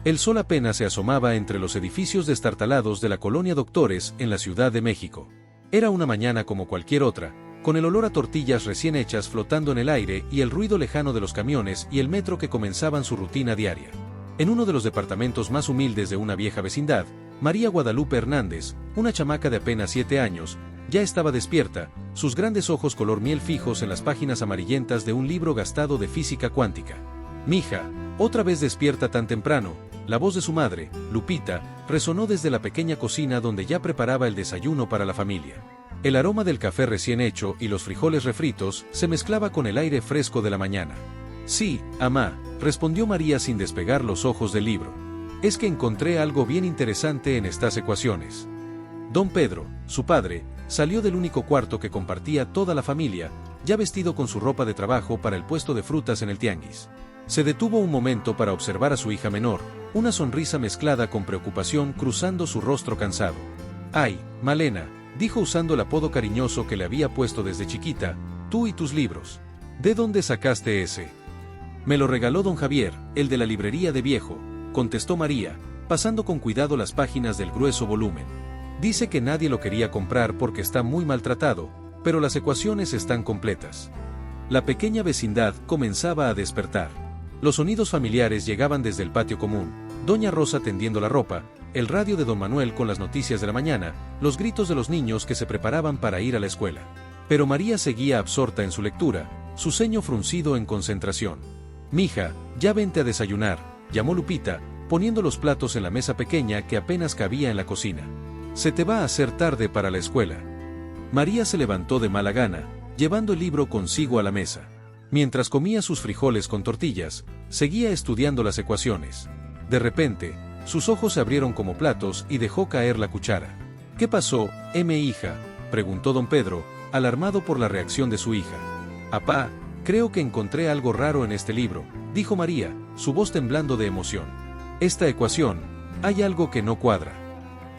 El sol apenas se asomaba entre los edificios destartalados de la colonia Doctores en la Ciudad de México. Era una mañana como cualquier otra, con el olor a tortillas recién hechas flotando en el aire y el ruido lejano de los camiones y el metro que comenzaban su rutina diaria. En uno de los departamentos más humildes de una vieja vecindad, María Guadalupe Hernández, una chamaca de apenas 7 años, ya estaba despierta, sus grandes ojos color miel fijos en las páginas amarillentas de un libro gastado de física cuántica. «Mija, ¿otra vez despierta tan temprano?». La voz de su madre, Lupita, resonó desde la pequeña cocina donde ya preparaba el desayuno para la familia. El aroma del café recién hecho y los frijoles refritos se mezclaba con el aire fresco de la mañana. «Sí, amá», respondió María sin despegar los ojos del libro. «Es que encontré algo bien interesante en estas ecuaciones». Don Pedro, su padre, salió del único cuarto que compartía toda la familia, ya vestido con su ropa de trabajo para el puesto de frutas en el tianguis. Se detuvo un momento para observar a su hija menor, una sonrisa mezclada con preocupación cruzando su rostro cansado. «Ay, Malena», dijo usando el apodo cariñoso que le había puesto desde chiquita, «tú y tus libros. ¿De dónde sacaste ese?». «Me lo regaló don Javier, el de la librería de viejo», contestó María, pasando con cuidado las páginas del grueso volumen. «Dice que nadie lo quería comprar porque está muy maltratado, pero las ecuaciones están completas». La pequeña vecindad comenzaba a despertar. Los sonidos familiares llegaban desde el patio común, doña Rosa tendiendo la ropa, el radio de don Manuel con las noticias de la mañana, los gritos de los niños que se preparaban para ir a la escuela. Pero María seguía absorta en su lectura, su ceño fruncido en concentración. «Mija, ya vente a desayunar», llamó Lupita, poniendo los platos en la mesa pequeña que apenas cabía en la cocina. «Se te va a hacer tarde para la escuela». María se levantó de mala gana, llevando el libro consigo a la mesa. Mientras comía sus frijoles con tortillas, seguía estudiando las ecuaciones. De repente, sus ojos se abrieron como platos y dejó caer la cuchara. «¿Qué pasó, hija?», preguntó don Pedro, alarmado por la reacción de su hija. «Apá, creo que encontré algo raro en este libro», dijo María, su voz temblando de emoción. «Esta ecuación, hay algo que no cuadra».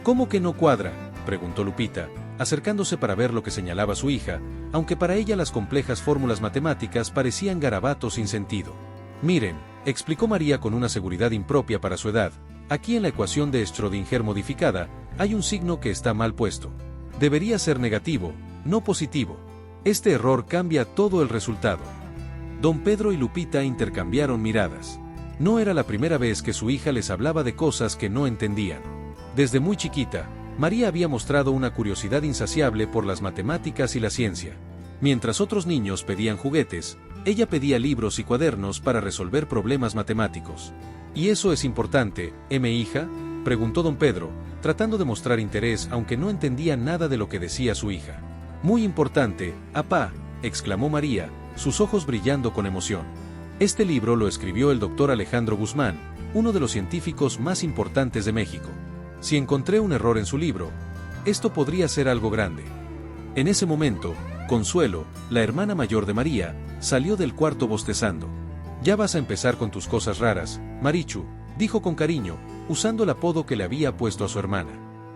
«¿Cómo que no cuadra?», preguntó Lupita, acercándose para ver lo que señalaba su hija, aunque para ella las complejas fórmulas matemáticas parecían garabatos sin sentido. «Miren», explicó María con una seguridad impropia para su edad, «aquí en la ecuación de Schrödinger modificada, hay un signo que está mal puesto. Debería ser negativo, no positivo. Este error cambia todo el resultado». Don Pedro y Lupita intercambiaron miradas. No era la primera vez que su hija les hablaba de cosas que no entendían. Desde muy chiquita, María había mostrado una curiosidad insaciable por las matemáticas y la ciencia. Mientras otros niños pedían juguetes, ella pedía libros y cuadernos para resolver problemas matemáticos. «¿Y eso es importante, hija?», preguntó don Pedro, tratando de mostrar interés aunque no entendía nada de lo que decía su hija. «Muy importante, apá», exclamó María, sus ojos brillando con emoción. «Este libro lo escribió el doctor Alejandro Guzmán, uno de los científicos más importantes de México. Si encontré un error en su libro, esto podría ser algo grande». En ese momento, Consuelo, la hermana mayor de María, salió del cuarto bostezando. «Ya vas a empezar con tus cosas raras, Marichu», dijo con cariño, usando el apodo que le había puesto a su hermana.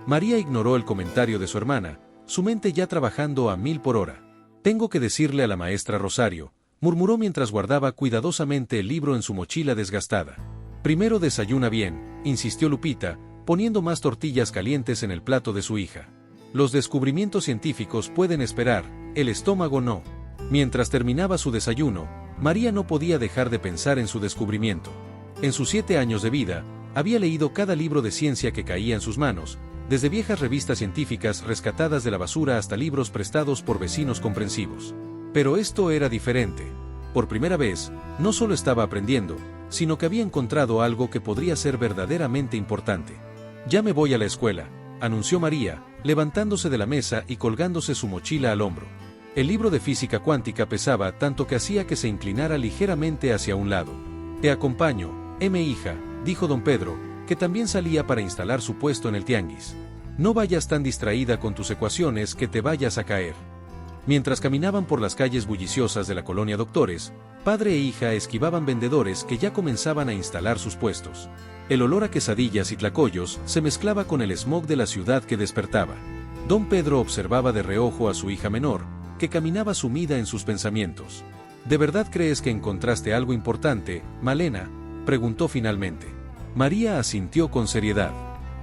María ignoró el comentario de su hermana, su mente ya trabajando a 1000 por hora. «Tengo que decirle a la maestra Rosario», murmuró mientras guardaba cuidadosamente el libro en su mochila desgastada. «Primero desayuna bien», insistió Lupita, poniendo más tortillas calientes en el plato de su hija. «Los descubrimientos científicos pueden esperar, el estómago no». Mientras terminaba su desayuno, María no podía dejar de pensar en su descubrimiento. En sus 7 años de vida, había leído cada libro de ciencia que caía en sus manos, desde viejas revistas científicas rescatadas de la basura hasta libros prestados por vecinos comprensivos. Pero esto era diferente. Por primera vez, no solo estaba aprendiendo, sino que había encontrado algo que podría ser verdaderamente importante. «Ya me voy a la escuela», anunció María, levantándose de la mesa y colgándose su mochila al hombro. El libro de física cuántica pesaba tanto que hacía que se inclinara ligeramente hacia un lado. «Te acompaño, hija», dijo don Pedro, que también salía para instalar su puesto en el tianguis. «No vayas tan distraída con tus ecuaciones que te vayas a caer». Mientras caminaban por las calles bulliciosas de la colonia Doctores, padre e hija esquivaban vendedores que ya comenzaban a instalar sus puestos. El olor a quesadillas y tlacoyos se mezclaba con el smog de la ciudad que despertaba. Don Pedro observaba de reojo a su hija menor, que caminaba sumida en sus pensamientos. «¿De verdad crees que encontraste algo importante, Malena?», preguntó finalmente. María asintió con seriedad.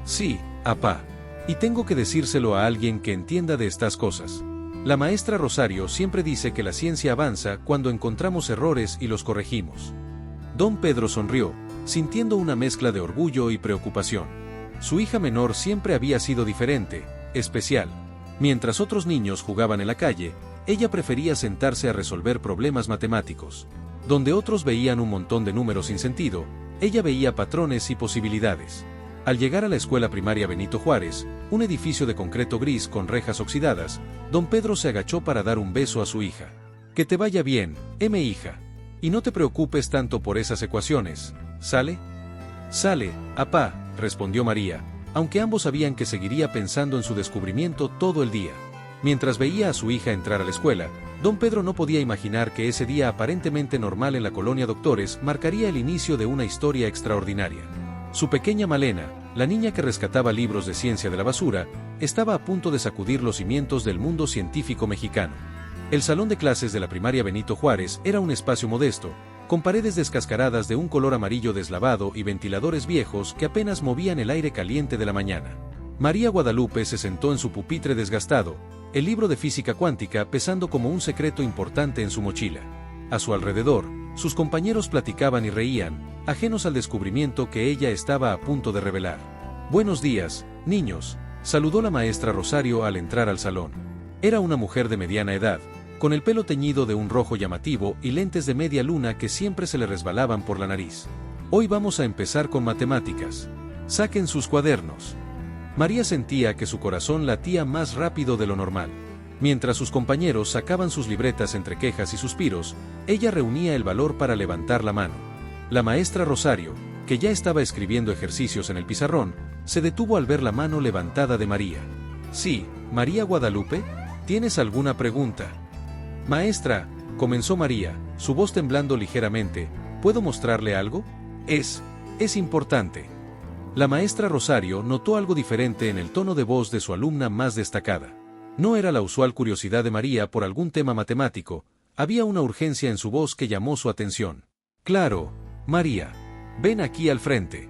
Sí, apá. Y tengo que decírselo a alguien que entienda de estas cosas. La maestra Rosario siempre dice que la ciencia avanza cuando encontramos errores y los corregimos. Don Pedro sonrió, sintiendo una mezcla de orgullo y preocupación. Su hija menor siempre había sido diferente, especial. Mientras otros niños jugaban en la calle, ella prefería sentarse a resolver problemas matemáticos. Donde otros veían un montón de números sin sentido, ella veía patrones y posibilidades. Al llegar a la escuela primaria Benito Juárez, un edificio de concreto gris con rejas oxidadas, don Pedro se agachó para dar un beso a su hija. Que te vaya bien, hija. Y no te preocupes tanto por esas ecuaciones, ¿sale? Sale, apá, respondió María, aunque ambos sabían que seguiría pensando en su descubrimiento todo el día. Mientras veía a su hija entrar a la escuela, don Pedro no podía imaginar que ese día aparentemente normal en la colonia Doctores marcaría el inicio de una historia extraordinaria. Su pequeña Malena, la niña que rescataba libros de ciencia de la basura, estaba a punto de sacudir los cimientos del mundo científico mexicano. El salón de clases de la primaria Benito Juárez era un espacio modesto, con paredes descascaradas de un color amarillo deslavado y ventiladores viejos que apenas movían el aire caliente de la mañana. María Guadalupe se sentó en su pupitre desgastado, el libro de física cuántica pesando como un secreto importante en su mochila. A su alrededor, sus compañeros platicaban y reían, ajenos al descubrimiento que ella estaba a punto de revelar. Buenos días, niños, saludó la maestra Rosario al entrar al salón. Era una mujer de mediana edad, con el pelo teñido de un rojo llamativo y lentes de media luna que siempre se le resbalaban por la nariz. Hoy vamos a empezar con matemáticas. Saquen sus cuadernos. María sentía que su corazón latía más rápido de lo normal. Mientras sus compañeros sacaban sus libretas entre quejas y suspiros, ella reunía el valor para levantar la mano. La maestra Rosario, que ya estaba escribiendo ejercicios en el pizarrón, se detuvo al ver la mano levantada de María. Sí, María Guadalupe, ¿tienes alguna pregunta? Maestra, comenzó María, su voz temblando ligeramente, ¿puedo mostrarle algo? Es importante. La maestra Rosario notó algo diferente en el tono de voz de su alumna más destacada. No era la usual curiosidad de María por algún tema matemático, había una urgencia en su voz que llamó su atención. Claro, María. Ven aquí al frente.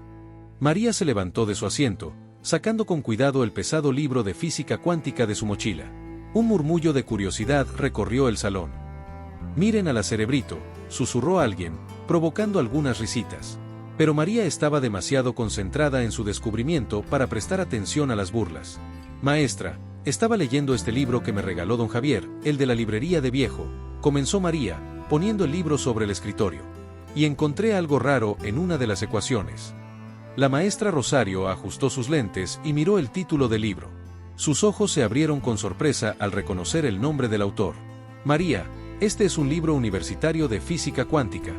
María se levantó de su asiento, sacando con cuidado el pesado libro de física cuántica de su mochila. Un murmullo de curiosidad recorrió el salón. Miren a la cerebrito, susurró alguien, provocando algunas risitas. Pero María estaba demasiado concentrada en su descubrimiento para prestar atención a las burlas. Maestra, estaba leyendo este libro que me regaló don Javier, el de la librería de viejo, comenzó María, poniendo el libro sobre el escritorio. Y encontré algo raro en una de las ecuaciones. La maestra Rosario ajustó sus lentes y miró el título del libro. Sus ojos se abrieron con sorpresa al reconocer el nombre del autor. María, este es un libro universitario de física cuántica.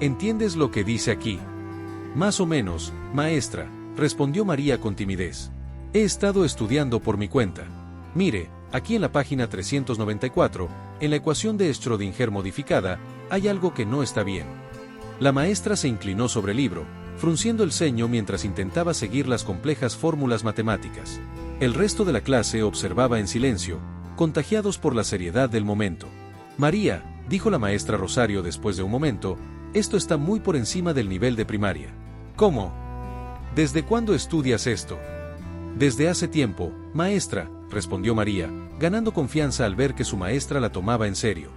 ¿Entiendes lo que dice aquí? Más o menos, maestra, respondió María con timidez. He estado estudiando por mi cuenta. Mire, aquí en la página 394, en la ecuación de Schrödinger modificada, hay algo que no está bien. La maestra se inclinó sobre el libro, frunciendo el ceño mientras intentaba seguir las complejas fórmulas matemáticas. El resto de la clase observaba en silencio, contagiados por la seriedad del momento. María, dijo la maestra Rosario después de un momento, esto está muy por encima del nivel de primaria. ¿Cómo? ¿Desde cuándo estudias esto? Desde hace tiempo, maestra, respondió María, ganando confianza al ver que su maestra la tomaba en serio.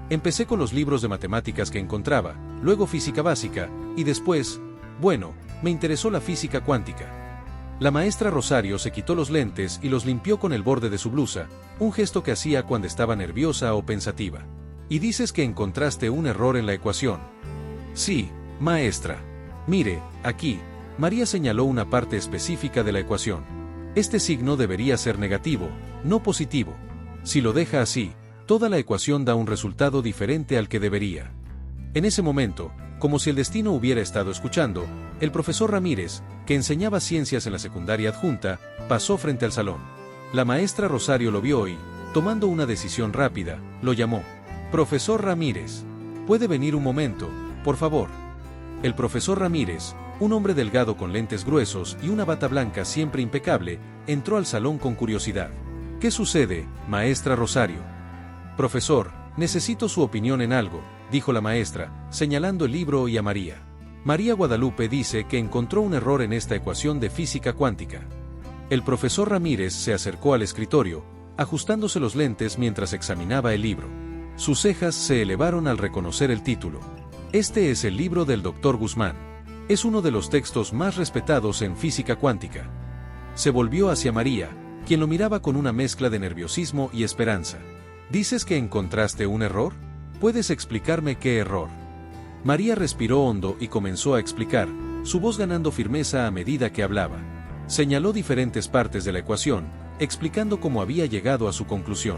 Empecé con los libros de matemáticas que encontraba, luego física básica, y después, bueno, me interesó la física cuántica. La maestra Rosario se quitó los lentes y los limpió con el borde de su blusa, un gesto que hacía cuando estaba nerviosa o pensativa. ¿Y dices que encontraste un error en la ecuación? Sí, maestra. Mire, aquí, María señaló una parte específica de la ecuación. Este signo debería ser negativo, no positivo. Si lo deja así, toda la ecuación da un resultado diferente al que debería. En ese momento, como si el destino hubiera estado escuchando, el profesor Ramírez, que enseñaba ciencias en la secundaria adjunta, pasó frente al salón. La maestra Rosario lo vio y, tomando una decisión rápida, lo llamó. Profesor Ramírez, ¿puede venir un momento, por favor? El profesor Ramírez, un hombre delgado con lentes gruesos y una bata blanca siempre impecable, entró al salón con curiosidad. ¿Qué sucede, maestra Rosario? Profesor, necesito su opinión en algo, dijo la maestra, señalando el libro y a María. María Guadalupe dice que encontró un error en esta ecuación de física cuántica. El profesor Ramírez se acercó al escritorio, ajustándose los lentes mientras examinaba el libro. Sus cejas se elevaron al reconocer el título. Este es el libro del Dr. Guzmán. Es uno de los textos más respetados en física cuántica. Se volvió hacia María, quien lo miraba con una mezcla de nerviosismo y esperanza. ¿Dices que encontraste un error? ¿Puedes explicarme qué error? María respiró hondo y comenzó a explicar, su voz ganando firmeza a medida que hablaba. Señaló diferentes partes de la ecuación, explicando cómo había llegado a su conclusión.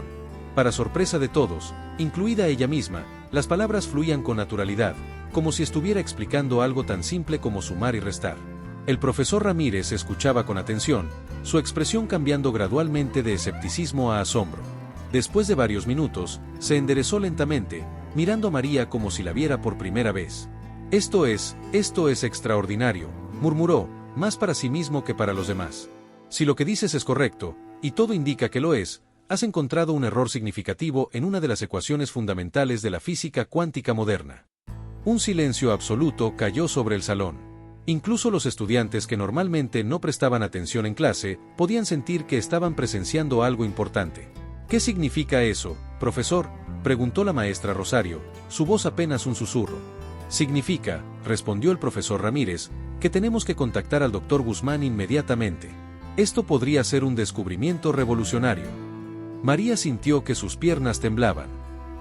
Para sorpresa de todos, incluida ella misma, las palabras fluían con naturalidad, como si estuviera explicando algo tan simple como sumar y restar. El profesor Ramírez escuchaba con atención, su expresión cambiando gradualmente de escepticismo a asombro. Después de varios minutos, se enderezó lentamente, mirando a María como si la viera por primera vez. Esto es extraordinario, murmuró, más para sí mismo que para los demás. Si lo que dices es correcto, y todo indica que lo es, has encontrado un error significativo en una de las ecuaciones fundamentales de la física cuántica moderna. Un silencio absoluto cayó sobre el salón. Incluso los estudiantes que normalmente no prestaban atención en clase, podían sentir que estaban presenciando algo importante. ¿Qué significa eso, profesor?, preguntó la maestra Rosario, su voz apenas un susurro. Significa, respondió el profesor Ramírez, que tenemos que contactar al Dr. Guzmán inmediatamente. Esto podría ser un descubrimiento revolucionario. María sintió que sus piernas temblaban.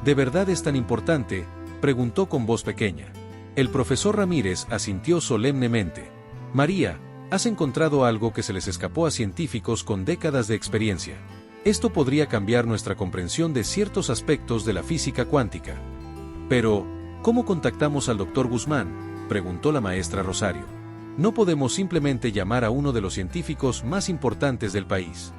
¿De verdad es tan importante?, preguntó con voz pequeña. El profesor Ramírez asintió solemnemente. María, has encontrado algo que se les escapó a científicos con décadas de experiencia. Esto podría cambiar nuestra comprensión de ciertos aspectos de la física cuántica. Pero, ¿cómo contactamos al Dr. Guzmán?, preguntó la maestra Rosario. No podemos simplemente llamar a uno de los científicos más importantes del país.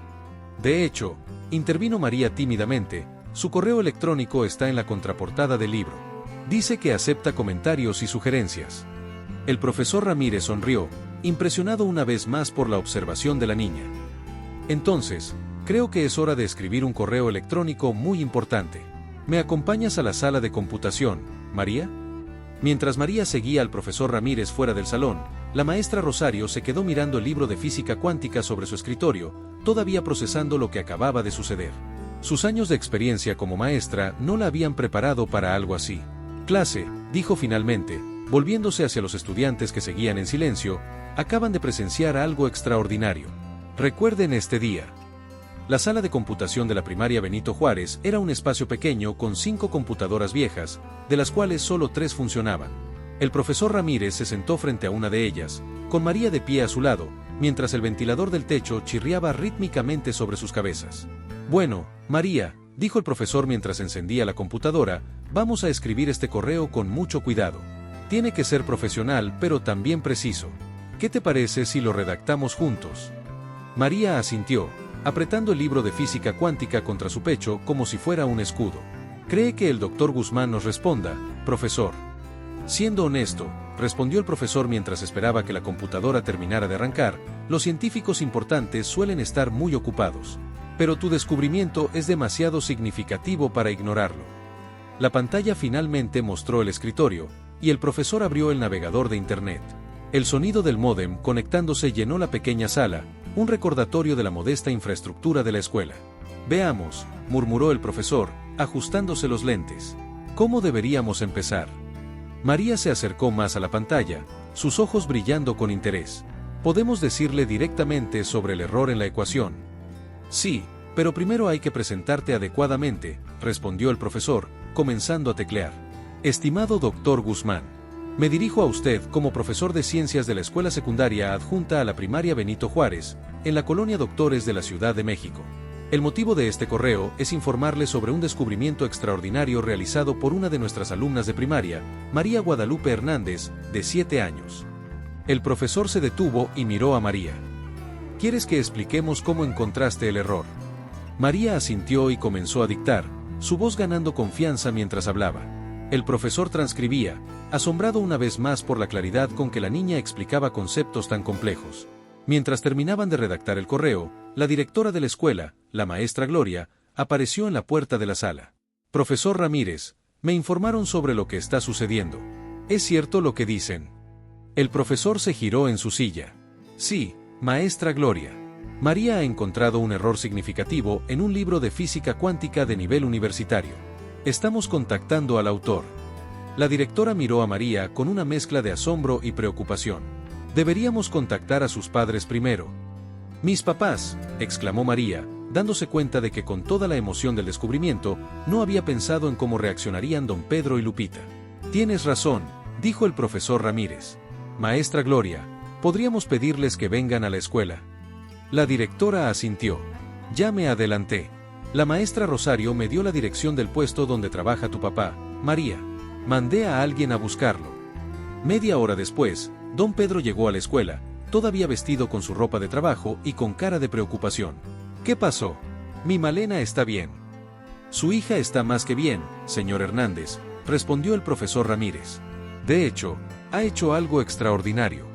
De hecho, intervino María tímidamente, su correo electrónico está en la contraportada del libro. Dice que acepta comentarios y sugerencias. El profesor Ramírez sonrió, impresionado una vez más por la observación de la niña. Entonces, creo que es hora de escribir un correo electrónico muy importante. ¿Me acompañas a la sala de computación, María? Mientras María seguía al profesor Ramírez fuera del salón, la maestra Rosario se quedó mirando el libro de física cuántica sobre su escritorio, todavía procesando lo que acababa de suceder. Sus años de experiencia como maestra no la habían preparado para algo así. Clase, dijo finalmente, volviéndose hacia los estudiantes que seguían en silencio, acaban de presenciar algo extraordinario. Recuerden este día. La sala de computación de la primaria Benito Juárez era un espacio pequeño con 5 computadoras viejas, de las cuales solo 3 funcionaban. El profesor Ramírez se sentó frente a una de ellas, con María de pie a su lado, mientras el ventilador del techo chirriaba rítmicamente sobre sus cabezas. Bueno, María, dijo el profesor mientras encendía la computadora, vamos a escribir este correo con mucho cuidado. Tiene que ser profesional pero también preciso. ¿Qué te parece si lo redactamos juntos? María asintió, apretando el libro de física cuántica contra su pecho como si fuera un escudo. ¿Cree que el Dr. Guzmán nos responda, profesor? Siendo honesto, respondió el profesor mientras esperaba que la computadora terminara de arrancar, los científicos importantes suelen estar muy ocupados. Pero tu descubrimiento es demasiado significativo para ignorarlo. La pantalla finalmente mostró el escritorio, y el profesor abrió el navegador de Internet. El sonido del módem conectándose llenó la pequeña sala, un recordatorio de la modesta infraestructura de la escuela. Veamos, murmuró el profesor, ajustándose los lentes. ¿Cómo deberíamos empezar? María se acercó más a la pantalla, sus ojos brillando con interés. ¿Podemos decirle directamente sobre el error en la ecuación? Sí, pero primero hay que presentarte adecuadamente, respondió el profesor, comenzando a teclear. Estimado Dr. Guzmán, me dirijo a usted como profesor de ciencias de la escuela secundaria adjunta a la primaria Benito Juárez, en la colonia Doctores de la Ciudad de México. El motivo de este correo es informarle sobre un descubrimiento extraordinario realizado por una de nuestras alumnas de primaria, María Guadalupe Hernández, de 7 años. El profesor se detuvo y miró a María. ¿Quieres que expliquemos cómo encontraste el error? María asintió y comenzó a dictar, su voz ganando confianza mientras hablaba. El profesor transcribía, asombrado una vez más por la claridad con que la niña explicaba conceptos tan complejos. Mientras terminaban de redactar el correo, la directora de la escuela, la maestra Gloria, apareció en la puerta de la sala. Profesor Ramírez, me informaron sobre lo que está sucediendo. ¿Es cierto lo que dicen? El profesor se giró en su silla. Sí, maestra Gloria. María ha encontrado un error significativo en un libro de física cuántica de nivel universitario. Estamos contactando al autor. La directora miró a María con una mezcla de asombro y preocupación. Deberíamos contactar a sus padres primero. Mis papás, exclamó María, dándose cuenta de que con toda la emoción del descubrimiento, no había pensado en cómo reaccionarían don Pedro y Lupita. Tienes razón, dijo el profesor Ramírez. Maestra Gloria, ¿podríamos pedirles que vengan a la escuela? La directora asintió. Ya me adelanté. La maestra Rosario me dio la dirección del puesto donde trabaja tu papá, María. Mandé a alguien a buscarlo. Media hora después, don Pedro llegó a la escuela, todavía vestido con su ropa de trabajo y con cara de preocupación. ¿Qué pasó? Mi Malena está bien. Su hija está más que bien, señor Hernández, respondió el profesor Ramírez. De hecho, ha hecho algo extraordinario.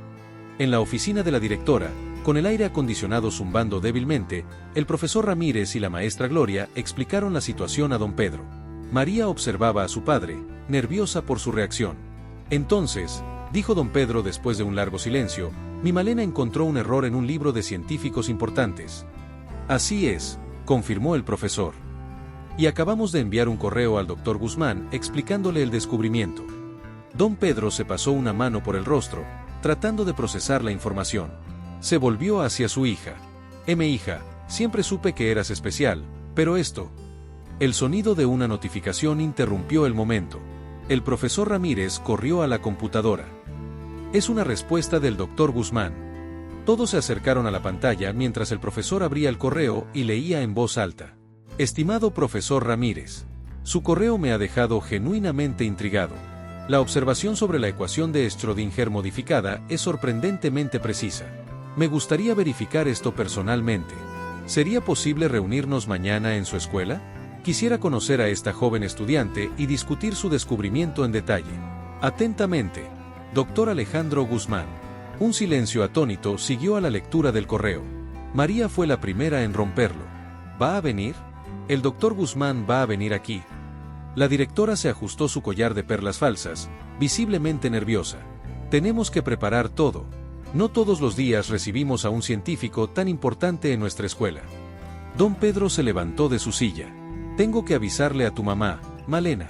En la oficina de la directora, con el aire acondicionado zumbando débilmente, el profesor Ramírez y la maestra Gloria explicaron la situación a don Pedro. María observaba a su padre, nerviosa por su reacción. Entonces, dijo don Pedro después de un largo silencio, mi Malena encontró un error en un libro de científicos importantes. Así es, confirmó el profesor. Y acabamos de enviar un correo al doctor Guzmán explicándole el descubrimiento. Don Pedro se pasó una mano por el rostro, tratando de procesar la información. Se volvió hacia su hija. Hija, siempre supe que eras especial, pero esto... El sonido de una notificación interrumpió el momento. El profesor Ramírez corrió a la computadora. Es una respuesta del doctor Guzmán. Todos se acercaron a la pantalla mientras el profesor abría el correo y leía en voz alta. Estimado profesor Ramírez, su correo me ha dejado genuinamente intrigado. La observación sobre la ecuación de Schrödinger modificada es sorprendentemente precisa. Me gustaría verificar esto personalmente. ¿Sería posible reunirnos mañana en su escuela? Quisiera conocer a esta joven estudiante y discutir su descubrimiento en detalle. Atentamente, doctor Alejandro Guzmán. Un silencio atónito siguió a la lectura del correo. María fue la primera en romperlo. ¿Va a venir? El doctor Guzmán va a venir aquí. La directora se ajustó su collar de perlas falsas, visiblemente nerviosa. Tenemos que preparar todo. No todos los días recibimos a un científico tan importante en nuestra escuela. Don Pedro se levantó de su silla. Tengo que avisarle a tu mamá, Malena.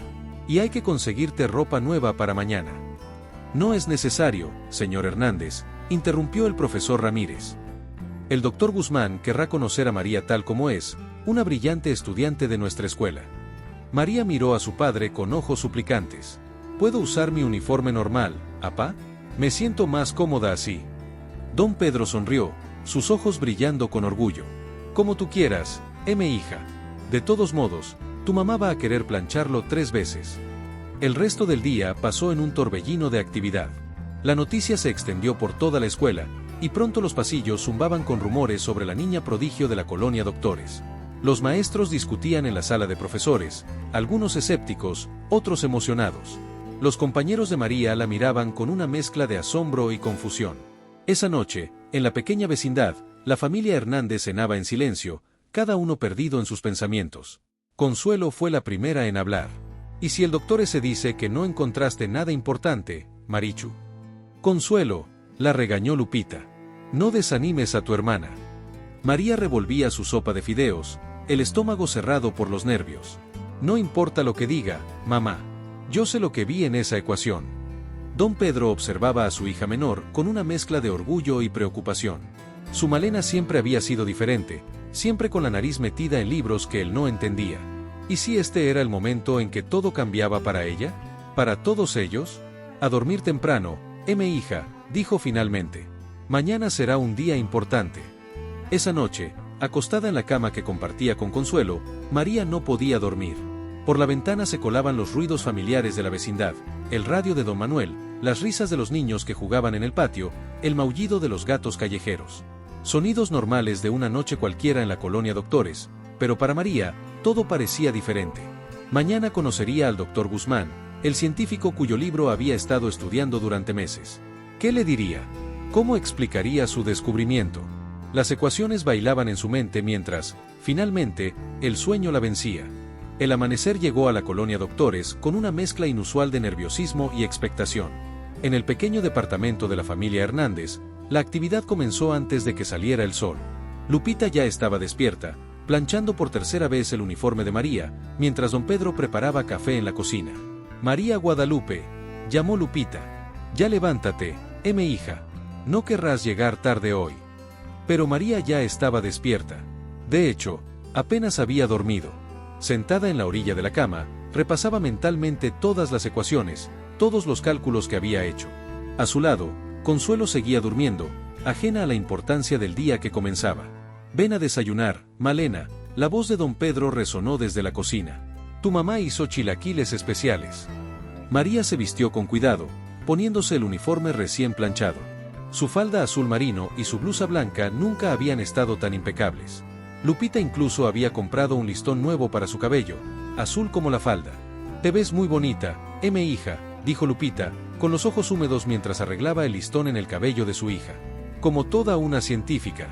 Y hay que conseguirte ropa nueva para mañana. No es necesario, señor Hernández, interrumpió el profesor Ramírez. El doctor Guzmán querrá conocer a María tal como es, una brillante estudiante de nuestra escuela. María miró a su padre con ojos suplicantes. ¿Puedo usar mi uniforme normal, apá? Me siento más cómoda así. Don Pedro sonrió, sus ojos brillando con orgullo. Como tú quieras, hija. De todos modos, tu mamá va a querer plancharlo 3 veces. El resto del día pasó en un torbellino de actividad. La noticia se extendió por toda la escuela, y pronto los pasillos zumbaban con rumores sobre la niña prodigio de la colonia Doctores. Los maestros discutían en la sala de profesores, algunos escépticos, otros emocionados. Los compañeros de María la miraban con una mezcla de asombro y confusión. Esa noche, en la pequeña vecindad, la familia Hernández cenaba en silencio, cada uno perdido en sus pensamientos. Consuelo fue la primera en hablar. ¿Y si el doctor se dice que no encontraste nada importante, Marichu? Consuelo, la regañó Lupita. No desanimes a tu hermana. María revolvía su sopa de fideos, el estómago cerrado por los nervios. No importa lo que diga, mamá. Yo sé lo que vi en esa ecuación. Don Pedro observaba a su hija menor con una mezcla de orgullo y preocupación. Su Malena siempre había sido diferente, siempre con la nariz metida en libros que él no entendía. ¿Y si este era el momento en que todo cambiaba para ella? ¿Para todos ellos? A dormir temprano, hija, dijo finalmente. Mañana será un día importante. Esa noche, acostada en la cama que compartía con Consuelo, María no podía dormir. Por la ventana se colaban los ruidos familiares de la vecindad, el radio de don Manuel, las risas de los niños que jugaban en el patio, el maullido de los gatos callejeros. Sonidos normales de una noche cualquiera en la colonia Doctores, pero para María, todo parecía diferente. Mañana conocería al doctor Guzmán, el científico cuyo libro había estado estudiando durante meses. ¿Qué le diría? ¿Cómo explicaría su descubrimiento? Las ecuaciones bailaban en su mente mientras, finalmente, el sueño la vencía. El amanecer llegó a la colonia Doctores con una mezcla inusual de nerviosismo y expectación. En el pequeño departamento de la familia Hernández, la actividad comenzó antes de que saliera el sol. Lupita ya estaba despierta, planchando por tercera vez el uniforme de María, mientras don Pedro preparaba café en la cocina. María Guadalupe, llamó Lupita. Ya levántate, hija. No querrás llegar tarde hoy. Pero María ya estaba despierta. De hecho, apenas había dormido. Sentada en la orilla de la cama, repasaba mentalmente todas las ecuaciones, todos los cálculos que había hecho. A su lado, Consuelo seguía durmiendo, ajena a la importancia del día que comenzaba. Ven a desayunar, Malena. La voz de don Pedro resonó desde la cocina. Tu mamá hizo chilaquiles especiales. María se vistió con cuidado, poniéndose el uniforme recién planchado. Su falda azul marino y su blusa blanca nunca habían estado tan impecables. Lupita incluso había comprado un listón nuevo para su cabello, azul como la falda. Te ves muy bonita, hija, dijo Lupita, con los ojos húmedos mientras arreglaba el listón en el cabello de su hija. Como toda una científica.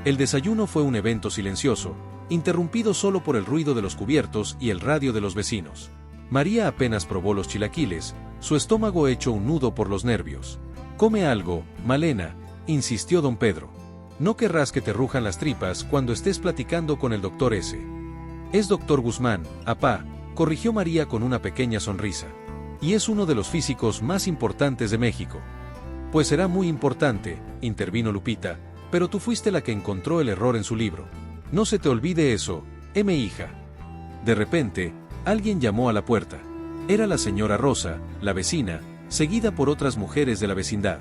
El desayuno fue un evento silencioso, interrumpido solo por el ruido de los cubiertos y el radio de los vecinos. María apenas probó los chilaquiles, su estómago hecho un nudo por los nervios. Come algo, Malena, insistió don Pedro. No querrás que te rujan las tripas cuando estés platicando con el doctor S. Es doctor Guzmán, apá, corrigió María con una pequeña sonrisa. Y es uno de los físicos más importantes de México. Pues será muy importante, intervino Lupita, pero tú fuiste la que encontró el error en su libro. No se te olvide eso, hija. De repente, alguien llamó a la puerta. Era la señora Rosa, la vecina, seguida por otras mujeres de la vecindad.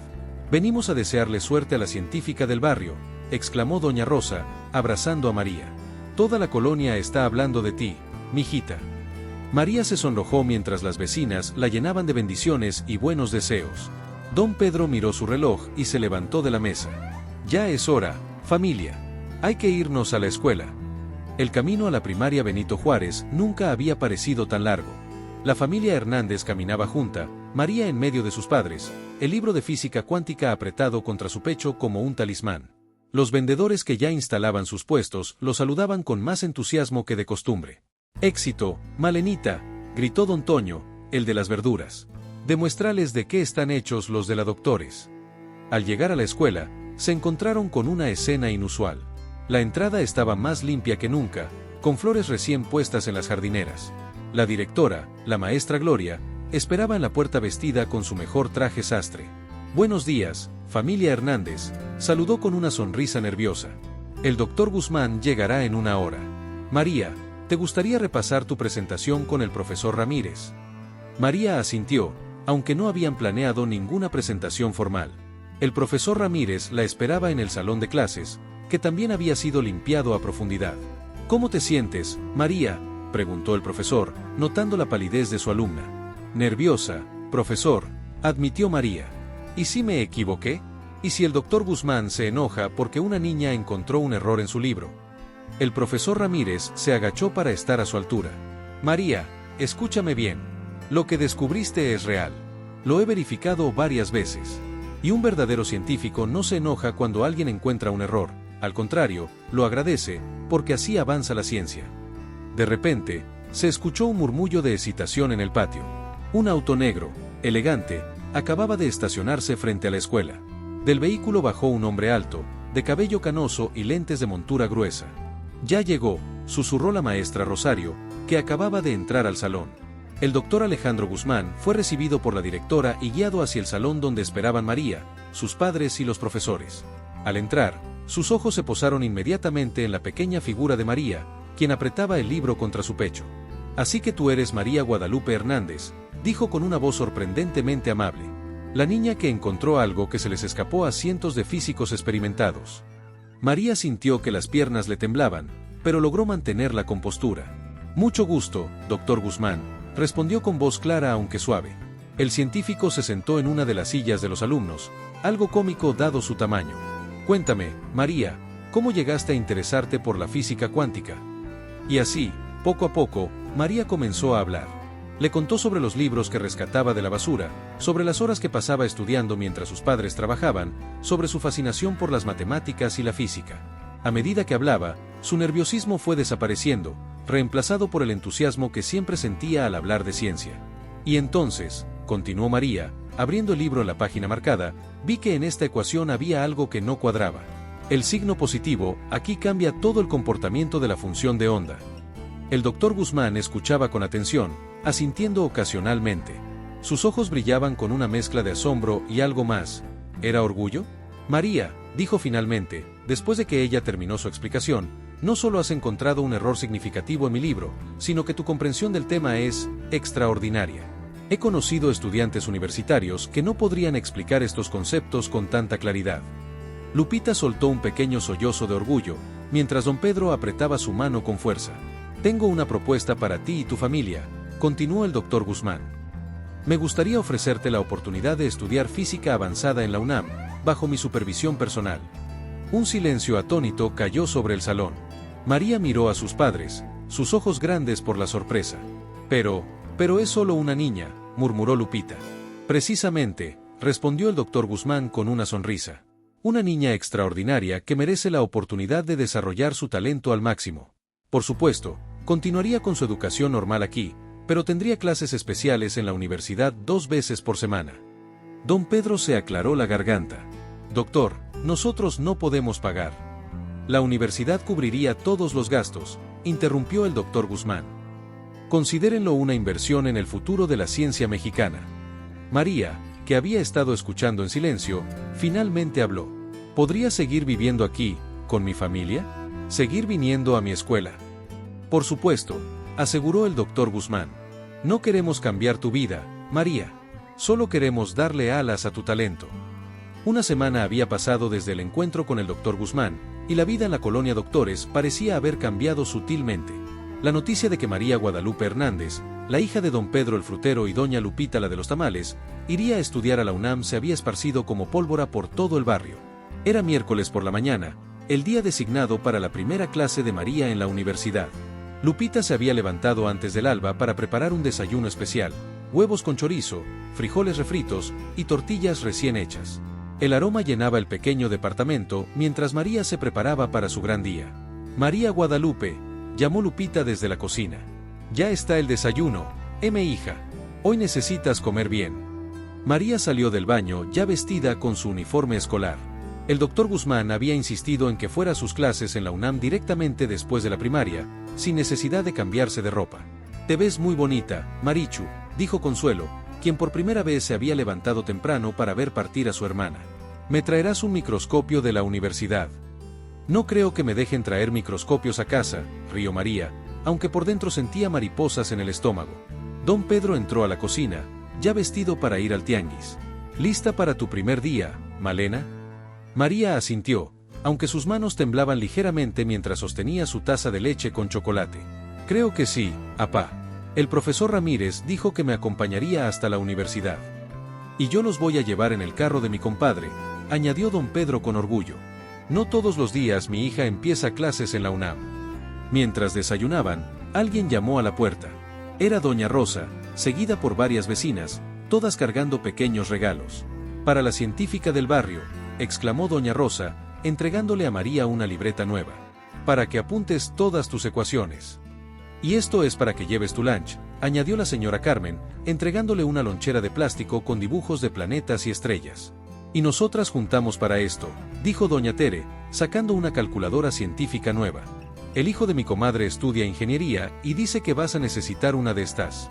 Venimos a desearle suerte a la científica del barrio, exclamó doña Rosa, abrazando a María. Toda la colonia está hablando de ti, mijita. María se sonrojó mientras las vecinas la llenaban de bendiciones y buenos deseos. Don Pedro miró su reloj y se levantó de la mesa. Ya es hora, familia. Hay que irnos a la escuela. El camino a la primaria Benito Juárez nunca había parecido tan largo. La familia Hernández caminaba junta, María en medio de sus padres, el libro de física cuántica apretado contra su pecho como un talismán. Los vendedores que ya instalaban sus puestos lo saludaban con más entusiasmo que de costumbre. Éxito, Malenita, gritó don Toño, el de las verduras. Demuéstrales de qué están hechos los de la doctores. Al llegar a la escuela, se encontraron con una escena inusual. La entrada estaba más limpia que nunca, con flores recién puestas en las jardineras. La directora, la maestra Gloria, esperaba en la puerta vestida con su mejor traje sastre. Buenos días, familia Hernández, saludó con una sonrisa nerviosa. El doctor Guzmán llegará en una hora. María, ¿te gustaría repasar tu presentación con el profesor Ramírez? María asintió, aunque no habían planeado ninguna presentación formal. El profesor Ramírez la esperaba en el salón de clases, que también había sido limpiado a profundidad. ¿Cómo te sientes, María?, preguntó el profesor, notando la palidez de su alumna. Nerviosa, profesor, admitió María. ¿Y si me equivoqué? ¿Y si el doctor Guzmán se enoja porque una niña encontró un error en su libro? El profesor Ramírez se agachó para estar a su altura. María, escúchame bien. Lo que descubriste es real. Lo he verificado varias veces. Y un verdadero científico no se enoja cuando alguien encuentra un error. Al contrario, lo agradece, porque así avanza la ciencia. De repente, se escuchó un murmullo de excitación en el patio. Un auto negro, elegante, acababa de estacionarse frente a la escuela. Del vehículo bajó un hombre alto, de cabello canoso y lentes de montura gruesa. Ya llegó, susurró la maestra Rosario, que acababa de entrar al salón. El doctor Alejandro Guzmán fue recibido por la directora y guiado hacia el salón donde esperaban María, sus padres y los profesores. Al entrar, sus ojos se posaron inmediatamente en la pequeña figura de María, quien apretaba el libro contra su pecho. Así que tú eres María Guadalupe Hernández, dijo con una voz sorprendentemente amable. La niña que encontró algo que se les escapó a cientos de físicos experimentados. María sintió que las piernas le temblaban, pero logró mantener la compostura. Mucho gusto, doctor Guzmán, respondió con voz clara aunque suave. El científico se sentó en una de las sillas de los alumnos, algo cómico dado su tamaño. Cuéntame, María, ¿cómo llegaste a interesarte por la física cuántica? Y así, poco a poco, María comenzó a hablar. Le contó sobre los libros que rescataba de la basura, sobre las horas que pasaba estudiando mientras sus padres trabajaban, sobre su fascinación por las matemáticas y la física. A medida que hablaba, su nerviosismo fue desapareciendo, reemplazado por el entusiasmo que siempre sentía al hablar de ciencia. Y entonces, continuó María, abriendo el libro en la página marcada, vi que en esta ecuación había algo que no cuadraba. El signo positivo, aquí cambia todo el comportamiento de la función de onda. El doctor Guzmán escuchaba con atención, asintiendo ocasionalmente. Sus ojos brillaban con una mezcla de asombro y algo más. ¿Era orgullo? María, dijo finalmente, después de que ella terminó su explicación, no solo has encontrado un error significativo en mi libro, sino que tu comprensión del tema es extraordinaria. He conocido estudiantes universitarios que no podrían explicar estos conceptos con tanta claridad. Lupita soltó un pequeño sollozo de orgullo, mientras don Pedro apretaba su mano con fuerza. Tengo una propuesta para ti y tu familia, continuó el doctor Guzmán. Me gustaría ofrecerte la oportunidad de estudiar física avanzada en la UNAM, bajo mi supervisión personal. Un silencio atónito cayó sobre el salón. María miró a sus padres, sus ojos grandes por la sorpresa. Pero es solo una niña, murmuró Lupita. Precisamente, respondió el doctor Guzmán con una sonrisa. Una niña extraordinaria que merece la oportunidad de desarrollar su talento al máximo. Por supuesto, continuaría con su educación normal aquí, pero tendría clases especiales en la universidad 2 veces por semana. Don Pedro se aclaró la garganta. Doctor, nosotros no podemos pagar. La universidad cubriría todos los gastos, interrumpió el doctor Guzmán. Considérenlo una inversión en el futuro de la ciencia mexicana. María, que había estado escuchando en silencio, finalmente habló. ¿Podría seguir viviendo aquí, con mi familia? ¿Seguir viniendo a mi escuela? Por supuesto, aseguró el doctor Guzmán. No queremos cambiar tu vida, María. Solo queremos darle alas a tu talento. Una semana había pasado desde el encuentro con el doctor Guzmán, y la vida en la colonia Doctores parecía haber cambiado sutilmente. La noticia de que María Guadalupe Hernández, la hija de don Pedro el frutero y doña Lupita la de los tamales, iría a estudiar a la UNAM se había esparcido como pólvora por todo el barrio. Era miércoles por la mañana, el día designado para la primera clase de María en la universidad. Lupita se había levantado antes del alba para preparar un desayuno especial, huevos con chorizo, frijoles refritos y tortillas recién hechas. El aroma llenaba el pequeño departamento mientras María se preparaba para su gran día. María Guadalupe, llamó Lupita desde la cocina. Ya está el desayuno, hija. Hoy necesitas comer bien. María salió del baño ya vestida con su uniforme escolar. El doctor Guzmán había insistido en que fuera a sus clases en la UNAM directamente después de la primaria, sin necesidad de cambiarse de ropa. Te ves muy bonita, Marichu, dijo Consuelo, quien por primera vez se había levantado temprano para ver partir a su hermana. Me traerás un microscopio de la universidad. No creo que me dejen traer microscopios a casa, rió María, aunque por dentro sentía mariposas en el estómago. Don Pedro entró a la cocina, ya vestido para ir al tianguis. ¿Lista para tu primer día, Malena? María asintió, aunque sus manos temblaban ligeramente mientras sostenía su taza de leche con chocolate. Creo que sí, apá. El profesor Ramírez dijo que me acompañaría hasta la universidad. Y yo los voy a llevar en el carro de mi compadre, añadió don Pedro con orgullo. No todos los días mi hija empieza clases en la UNAM. Mientras desayunaban, alguien llamó a la puerta. Era doña Rosa, seguida por varias vecinas, todas cargando pequeños regalos. Para la científica del barrio, exclamó doña Rosa, entregándole a María una libreta nueva. Para que apuntes todas tus ecuaciones. Y esto es para que lleves tu lunch, añadió la señora Carmen, entregándole una lonchera de plástico con dibujos de planetas y estrellas. Y nosotras juntamos para esto, dijo doña Tere, sacando una calculadora científica nueva. El hijo de mi comadre estudia ingeniería y dice que vas a necesitar una de estas.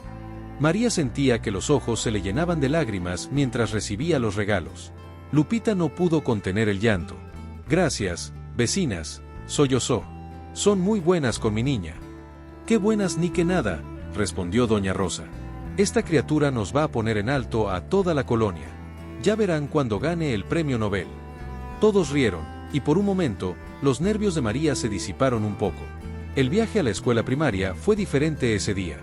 María sentía que los ojos se le llenaban de lágrimas mientras recibía los regalos. Lupita no pudo contener el llanto. Gracias, vecinas, sollozó. Son muy buenas con mi niña. Qué buenas ni que nada, respondió doña Rosa. Esta criatura nos va a poner en alto a toda la colonia. Ya verán cuando gane el premio Nobel. Todos rieron, y por un momento, los nervios de María se disiparon un poco. El viaje a la escuela primaria fue diferente ese día.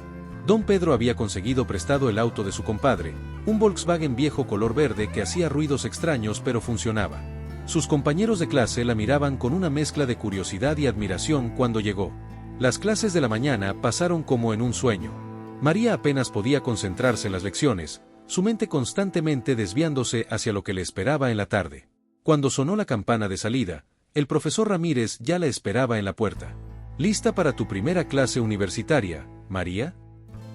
Don Pedro había conseguido prestado el auto de su compadre, un Volkswagen viejo color verde que hacía ruidos extraños pero funcionaba. Sus compañeros de clase la miraban con una mezcla de curiosidad y admiración cuando llegó. Las clases de la mañana pasaron como en un sueño. María apenas podía concentrarse en las lecciones, su mente constantemente desviándose hacia lo que le esperaba en la tarde. Cuando sonó la campana de salida, el profesor Ramírez ya la esperaba en la puerta. ¿Lista para tu primera clase universitaria, María?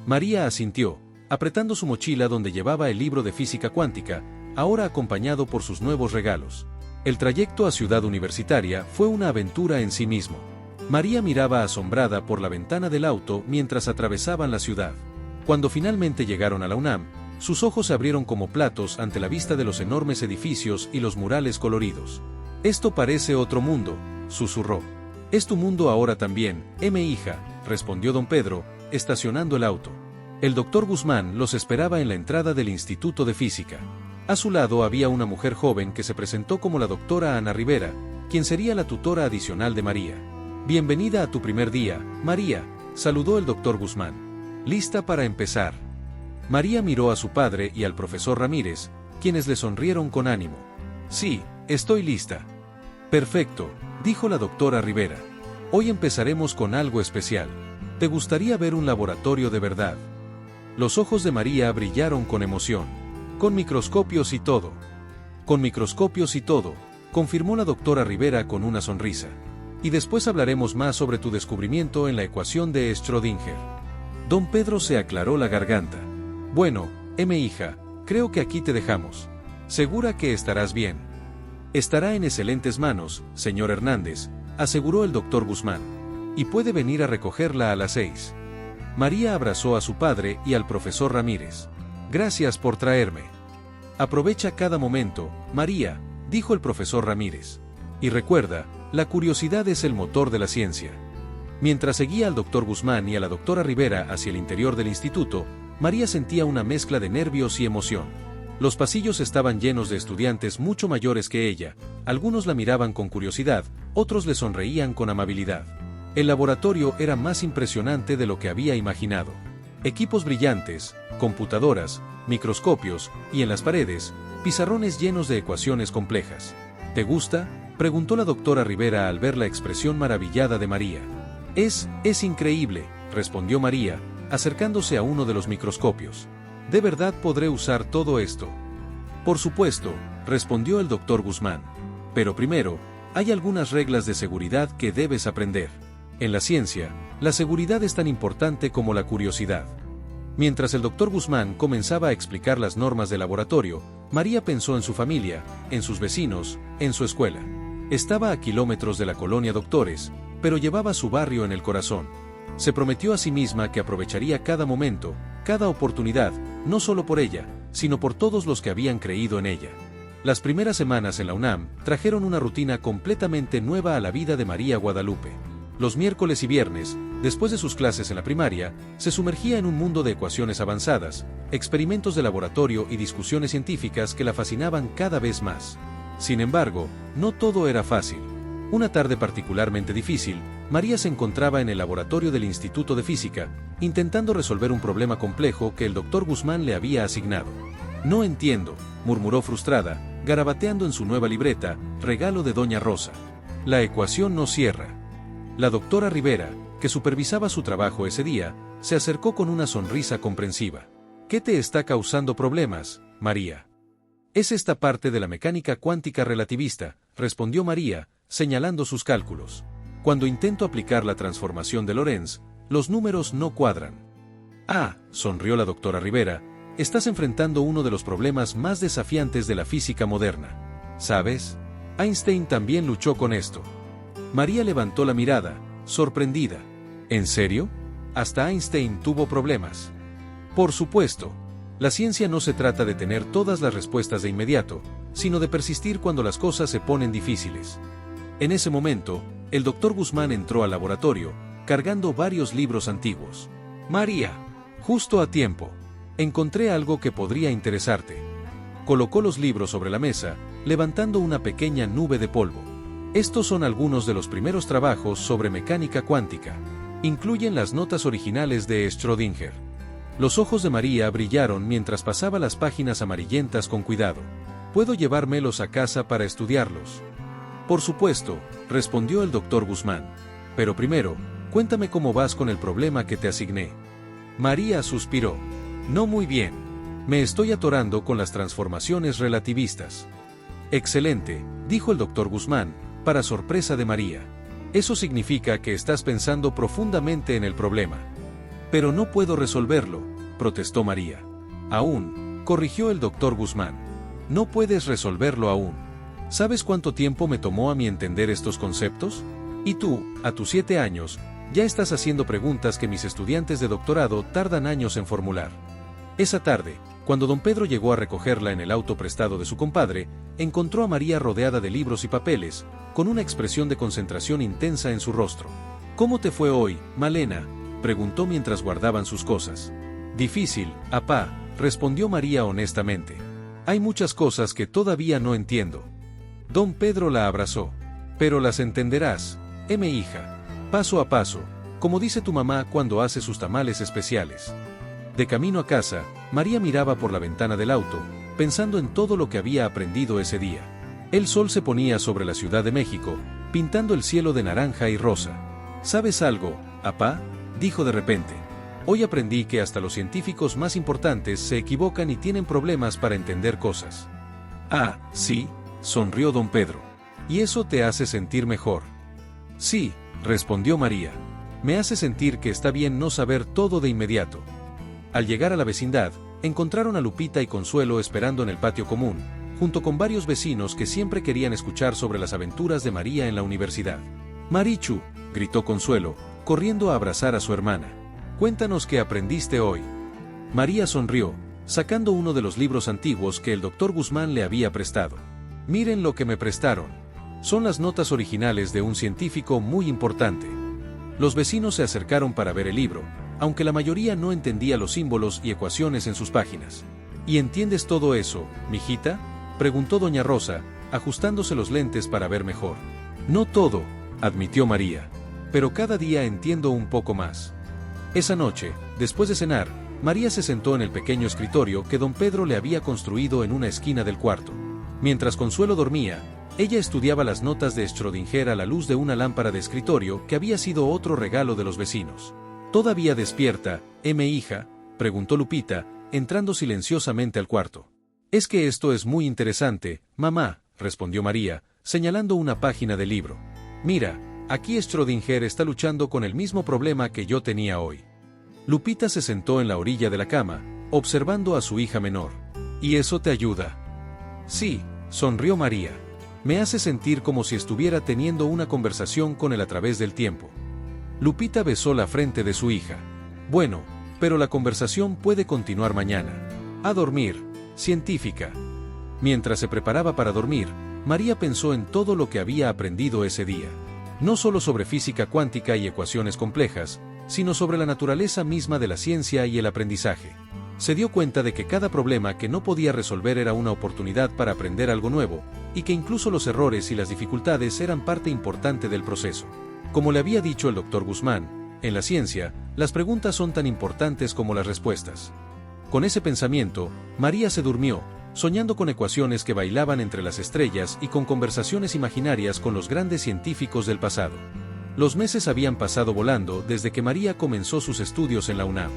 María asintió, apretando su mochila donde llevaba el libro de física cuántica, ahora acompañado por sus nuevos regalos. El trayecto a Ciudad Universitaria fue una aventura en sí mismo. María miraba asombrada por la ventana del auto mientras atravesaban la ciudad. Cuando finalmente llegaron a la UNAM, sus ojos se abrieron como platos ante la vista de los enormes edificios y los murales coloridos. «Esto parece otro mundo», susurró. «Es tu mundo ahora también, mi hija», respondió don Pedro, estacionando el auto. El doctor Guzmán los esperaba en la entrada del Instituto de Física. A su lado había una mujer joven que se presentó como la doctora Ana Rivera, quien sería la tutora adicional de María. «Bienvenida a tu primer día, María», saludó el doctor Guzmán. «¿Lista para empezar?». María miró a su padre y al profesor Ramírez, quienes le sonrieron con ánimo. «Sí, estoy lista». «Perfecto», dijo la doctora Rivera. «Hoy empezaremos con algo especial. ¿Te gustaría ver un laboratorio de verdad?». Los ojos de María brillaron con emoción. «Con microscopios y todo». «Con microscopios y todo», confirmó la doctora Rivera con una sonrisa. «Y después hablaremos más sobre tu descubrimiento en la ecuación de Schrödinger». Don Pedro se aclaró la garganta. «Bueno, mi hija, creo que aquí te dejamos. ¿Segura que estarás bien?». «Estará en excelentes manos, señor Hernández», aseguró el doctor Guzmán. «Y puede venir a recogerla a las 6». María abrazó a su padre y al profesor Ramírez. «Gracias por traerme». «Aprovecha cada momento, María», dijo el profesor Ramírez. «Y recuerda, la curiosidad es el motor de la ciencia». Mientras seguía al doctor Guzmán y a la doctora Rivera hacia el interior del instituto, María sentía una mezcla de nervios y emoción. Los pasillos estaban llenos de estudiantes mucho mayores que ella, algunos la miraban con curiosidad, otros le sonreían con amabilidad. El laboratorio era más impresionante de lo que había imaginado. Equipos brillantes, computadoras, microscopios, y en las paredes, pizarrones llenos de ecuaciones complejas. «¿Te gusta?», preguntó la doctora Rivera al ver la expresión maravillada de María. Es increíble», respondió María, acercándose a uno de los microscopios. «¿De verdad podré usar todo esto?». «Por supuesto», respondió el doctor Guzmán. «Pero primero, hay algunas reglas de seguridad que debes aprender. En la ciencia, la seguridad es tan importante como la curiosidad». Mientras el doctor Guzmán comenzaba a explicar las normas del laboratorio, María pensó en su familia, en sus vecinos, en su escuela. Estaba a kilómetros de la colonia Doctores, pero llevaba su barrio en el corazón. Se prometió a sí misma que aprovecharía cada momento, cada oportunidad, no solo por ella, sino por todos los que habían creído en ella. Las primeras semanas en la UNAM trajeron una rutina completamente nueva a la vida de María Guadalupe. Los miércoles y viernes, después de sus clases en la primaria, se sumergía en un mundo de ecuaciones avanzadas, experimentos de laboratorio y discusiones científicas que la fascinaban cada vez más. Sin embargo, no todo era fácil. Una tarde particularmente difícil, María se encontraba en el laboratorio del Instituto de Física, intentando resolver un problema complejo que el doctor Guzmán le había asignado. «No entiendo», murmuró frustrada, garabateando en su nueva libreta, regalo de Doña Rosa. «La ecuación no cierra». La doctora Rivera, que supervisaba su trabajo ese día, se acercó con una sonrisa comprensiva. «¿Qué te está causando problemas, María?». «Es esta parte de la mecánica cuántica relativista», respondió María, señalando sus cálculos. «Cuando intento aplicar la transformación de Lorentz, los números no cuadran». «Ah», sonrió la doctora Rivera, «estás enfrentando uno de los problemas más desafiantes de la física moderna. ¿Sabes? Einstein también luchó con esto». María levantó la mirada, sorprendida. «¿En serio? ¿Hasta Einstein tuvo problemas?». «Por supuesto. La ciencia no se trata de tener todas las respuestas de inmediato, sino de persistir cuando las cosas se ponen difíciles». En ese momento, el doctor Guzmán entró al laboratorio, cargando varios libros antiguos. «María, justo a tiempo. Encontré algo que podría interesarte». Colocó los libros sobre la mesa, levantando una pequeña nube de polvo. «Estos son algunos de los primeros trabajos sobre mecánica cuántica. Incluyen las notas originales de Schrödinger». Los ojos de María brillaron mientras pasaba las páginas amarillentas con cuidado. «¿Puedo llevármelos a casa para estudiarlos?». «Por supuesto», respondió el doctor Guzmán. «Pero primero, cuéntame cómo vas con el problema que te asigné». María suspiró. «No muy bien. Me estoy atorando con las transformaciones relativistas». «Excelente», dijo el doctor Guzmán, para sorpresa de María. «Eso significa que estás pensando profundamente en el problema». «Pero no puedo resolverlo», protestó María. Aún, corrigió el doctor Guzmán. No puedes resolverlo aún. ¿Sabes cuánto tiempo me tomó a mí entender estos conceptos? Y tú, a tus 7 años, ya estás haciendo preguntas que mis estudiantes de doctorado tardan años en formular. Esa tarde, cuando don Pedro llegó a recogerla en el auto prestado de su compadre, encontró a María rodeada de libros y papeles, con una expresión de concentración intensa en su rostro. ¿Cómo te fue hoy, Malena?, preguntó mientras guardaban sus cosas. Difícil, apá, respondió María honestamente. Hay muchas cosas que todavía no entiendo. Don Pedro la abrazó. Pero las entenderás, mi hija. Paso a paso, como dice tu mamá cuando hace sus tamales especiales. De camino a casa, María miraba por la ventana del auto, pensando en todo lo que había aprendido ese día. El sol se ponía sobre la Ciudad de México, pintando el cielo de naranja y rosa. ¿Sabes algo, apá?, dijo de repente. Hoy aprendí que hasta los científicos más importantes se equivocan y tienen problemas para entender cosas. Ah, sí, sonrió don Pedro. ¿Y eso te hace sentir mejor? Sí, respondió María. Me hace sentir que está bien no saber todo de inmediato. Al llegar a la vecindad, encontraron a Lupita y Consuelo esperando en el patio común, junto con varios vecinos que siempre querían escuchar sobre las aventuras de María en la universidad. Marichu, gritó Consuelo, corriendo a abrazar a su hermana. Cuéntanos qué aprendiste hoy. María sonrió, sacando uno de los libros antiguos que el doctor Guzmán le había prestado. Miren lo que me prestaron. Son las notas originales de un científico muy importante. Los vecinos se acercaron para ver el libro, aunque la mayoría no entendía los símbolos y ecuaciones en sus páginas. ¿Y entiendes todo eso, mijita?, preguntó doña Rosa, ajustándose los lentes para ver mejor. No todo, admitió María, pero cada día entiendo un poco más. Esa noche, después de cenar, María se sentó en el pequeño escritorio que don Pedro le había construido en una esquina del cuarto. Mientras Consuelo dormía, ella estudiaba las notas de Schrödinger a la luz de una lámpara de escritorio que había sido otro regalo de los vecinos. ¿Todavía despierta, mi hija?, preguntó Lupita, entrando silenciosamente al cuarto. Es que esto es muy interesante, mamá, respondió María, señalando una página del libro. Mira, aquí Schrödinger está luchando con el mismo problema que yo tenía hoy. Lupita se sentó en la orilla de la cama, observando a su hija menor. ¿Y eso te ayuda? Sí, sonrió María. Me hace sentir como si estuviera teniendo una conversación con él a través del tiempo. Lupita besó la frente de su hija. Bueno, pero la conversación puede continuar mañana. A dormir, científica. Mientras se preparaba para dormir, María pensó en todo lo que había aprendido ese día. No solo sobre física cuántica y ecuaciones complejas, sino sobre la naturaleza misma de la ciencia y el aprendizaje. Se dio cuenta de que cada problema que no podía resolver era una oportunidad para aprender algo nuevo, y que incluso los errores y las dificultades eran parte importante del proceso. Como le había dicho el doctor Guzmán, en la ciencia, las preguntas son tan importantes como las respuestas. Con ese pensamiento, María se durmió, soñando con ecuaciones que bailaban entre las estrellas y con conversaciones imaginarias con los grandes científicos del pasado. Los meses habían pasado volando desde que María comenzó sus estudios en la UNAM.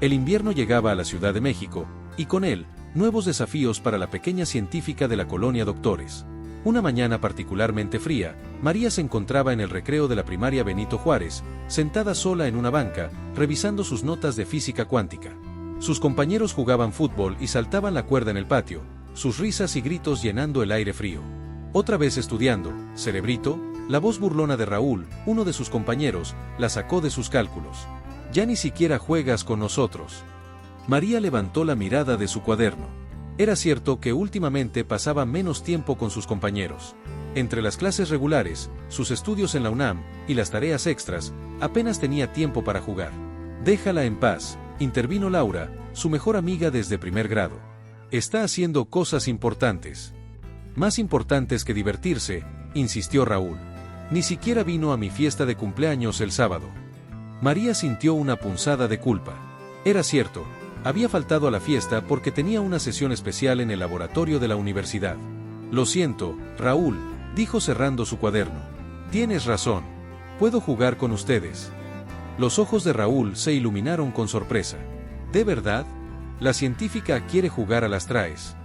El invierno llegaba a la Ciudad de México, y con él, nuevos desafíos para la pequeña científica de la colonia Doctores. Una mañana particularmente fría, María se encontraba en el recreo de la primaria Benito Juárez, sentada sola en una banca, revisando sus notas de física cuántica. Sus compañeros jugaban fútbol y saltaban la cuerda en el patio, sus risas y gritos llenando el aire frío. Otra vez estudiando, cerebrito, la voz burlona de Raúl, uno de sus compañeros, la sacó de sus cálculos. Ya ni siquiera juegas con nosotros. María levantó la mirada de su cuaderno. Era cierto que últimamente pasaba menos tiempo con sus compañeros. Entre las clases regulares, sus estudios en la UNAM y las tareas extras, apenas tenía tiempo para jugar. Déjala en paz, intervino Laura, su mejor amiga desde primer grado. Está haciendo cosas importantes. Más importantes que divertirse, insistió Raúl. Ni siquiera vino a mi fiesta de cumpleaños el sábado. María sintió una punzada de culpa. Era cierto, había faltado a la fiesta porque tenía una sesión especial en el laboratorio de la universidad. Lo siento, Raúl, dijo cerrando su cuaderno. Tienes razón. Puedo jugar con ustedes. Los ojos de Raúl se iluminaron con sorpresa. ¿De verdad? La científica quiere jugar a las traes.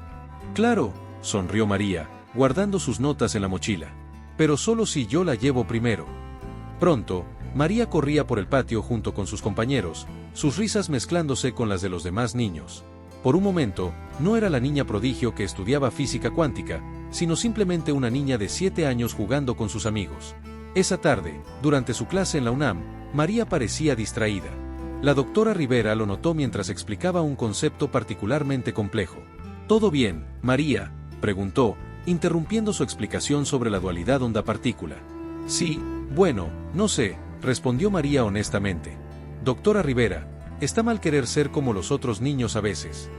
Claro, sonrió María, guardando sus notas en la mochila. Pero solo si yo la llevo primero. Pronto, María corría por el patio junto con sus compañeros, sus risas mezclándose con las de los demás niños. Por un momento, no era la niña prodigio que estudiaba física cuántica, sino simplemente una niña de 7 años jugando con sus amigos. Esa tarde, durante su clase en la UNAM, María parecía distraída. La doctora Rivera lo notó mientras explicaba un concepto particularmente complejo. ¿Todo bien, María?, preguntó, interrumpiendo su explicación sobre la dualidad onda-partícula. Sí, bueno, no sé, respondió María honestamente. Doctora Rivera, está mal querer ser como los otros niños a veces.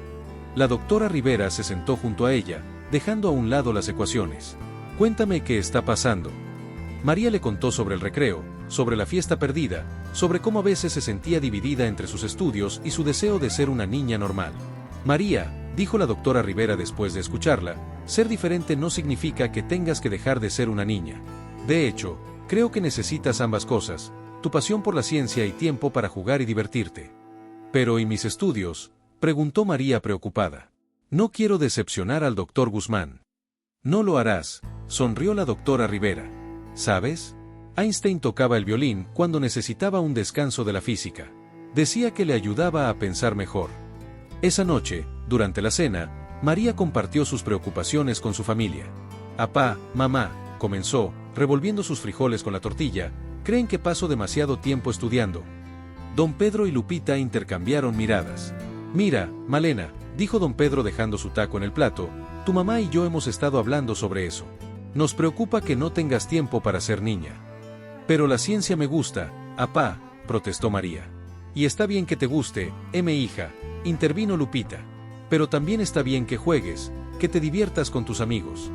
La doctora Rivera se sentó junto a ella, dejando a un lado las ecuaciones. Cuéntame qué está pasando. María le contó sobre el recreo, sobre la fiesta perdida, sobre cómo a veces se sentía dividida entre sus estudios y su deseo de ser una niña normal. María, dijo la doctora Rivera después de escucharla, ser diferente no significa que tengas que dejar de ser una niña. De hecho, creo que necesitas ambas cosas, tu pasión por la ciencia y tiempo para jugar y divertirte. ¿Pero y mis estudios?, preguntó María preocupada. No quiero decepcionar al doctor Guzmán. No lo harás, sonrió la doctora Rivera. ¿Sabes? Einstein tocaba el violín cuando necesitaba un descanso de la física. Decía que le ayudaba a pensar mejor. Esa noche, durante la cena, María compartió sus preocupaciones con su familia. Apá, mamá, comenzó, revolviendo sus frijoles con la tortilla, creen que paso demasiado tiempo estudiando. Don Pedro y Lupita intercambiaron miradas. Mira, Malena, dijo don Pedro dejando su taco en el plato, tu mamá y yo hemos estado hablando sobre eso. Nos preocupa que no tengas tiempo para ser niña. Pero la ciencia me gusta, apá, protestó María. Y está bien que te guste, hija, intervino Lupita. Pero también está bien que juegues, que te diviertas con tus amigos.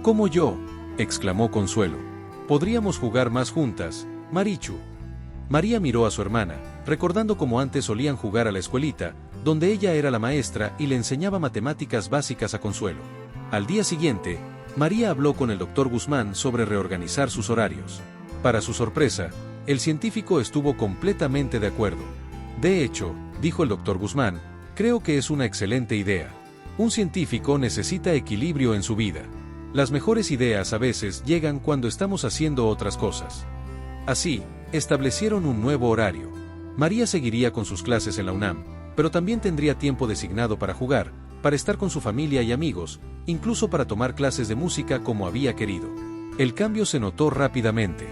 Como yo, exclamó Consuelo. Podríamos jugar más juntas, Marichu. María miró a su hermana, recordando cómo antes solían jugar a la escuelita, donde ella era la maestra y le enseñaba matemáticas básicas a Consuelo. Al día siguiente, María habló con el doctor Guzmán sobre reorganizar sus horarios. Para su sorpresa, el científico estuvo completamente de acuerdo. De hecho, dijo el doctor Guzmán, creo que es una excelente idea. Un científico necesita equilibrio en su vida. Las mejores ideas a veces llegan cuando estamos haciendo otras cosas. Así, establecieron un nuevo horario. María seguiría con sus clases en la UNAM, pero también tendría tiempo designado para jugar, para estar con su familia y amigos, incluso para tomar clases de música como había querido. El cambio se notó rápidamente.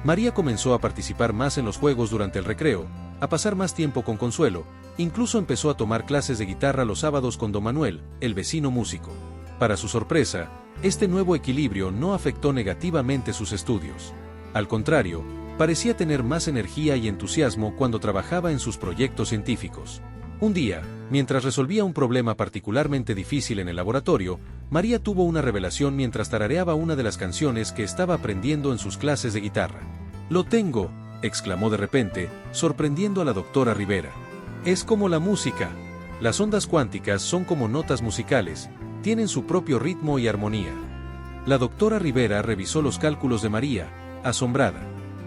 María comenzó a participar más en los juegos durante el recreo, a pasar más tiempo con Consuelo, incluso empezó a tomar clases de guitarra los sábados con don Manuel, el vecino músico. Para su sorpresa, este nuevo equilibrio no afectó negativamente sus estudios. Al contrario, parecía tener más energía y entusiasmo cuando trabajaba en sus proyectos científicos. Un día, mientras resolvía un problema particularmente difícil en el laboratorio, María tuvo una revelación mientras tarareaba una de las canciones que estaba aprendiendo en sus clases de guitarra. «Lo tengo», exclamó de repente, sorprendiendo a la doctora Rivera. «Es como la música. Las ondas cuánticas son como notas musicales, tienen su propio ritmo y armonía». La doctora Rivera revisó los cálculos de María, asombrada.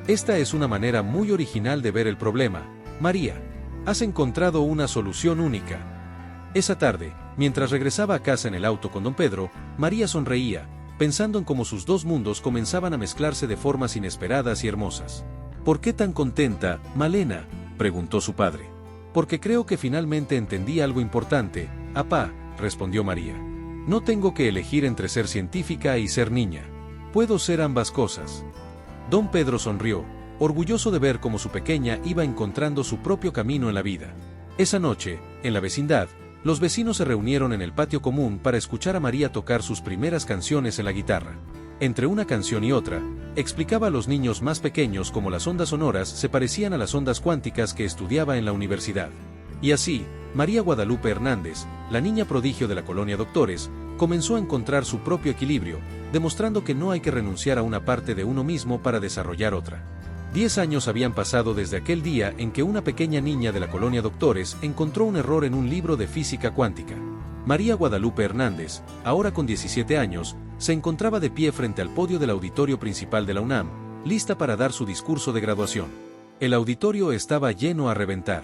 «Esta es una manera muy original de ver el problema, María. Has encontrado una solución única». Esa tarde, mientras regresaba a casa en el auto con don Pedro, María sonreía, pensando en cómo sus dos mundos comenzaban a mezclarse de formas inesperadas y hermosas. «¿Por qué tan contenta, Malena?», preguntó su padre. «Porque creo que finalmente entendí algo importante, apá», respondió María. «No tengo que elegir entre ser científica y ser niña. Puedo ser ambas cosas». Don Pedro sonrió, orgulloso de ver cómo su pequeña iba encontrando su propio camino en la vida. Esa noche, en la vecindad, los vecinos se reunieron en el patio común para escuchar a María tocar sus primeras canciones en la guitarra. Entre una canción y otra, explicaba a los niños más pequeños cómo las ondas sonoras se parecían a las ondas cuánticas que estudiaba en la universidad. Y así, María Guadalupe Hernández, la niña prodigio de la colonia Doctores, comenzó a encontrar su propio equilibrio, demostrando que no hay que renunciar a una parte de uno mismo para desarrollar otra. 10 años habían pasado desde aquel día en que una pequeña niña de la colonia Doctores encontró un error en un libro de física cuántica. María Guadalupe Hernández, ahora con 17 años, se encontraba de pie frente al podio del auditorio principal de la UNAM, lista para dar su discurso de graduación. El auditorio estaba lleno a reventar.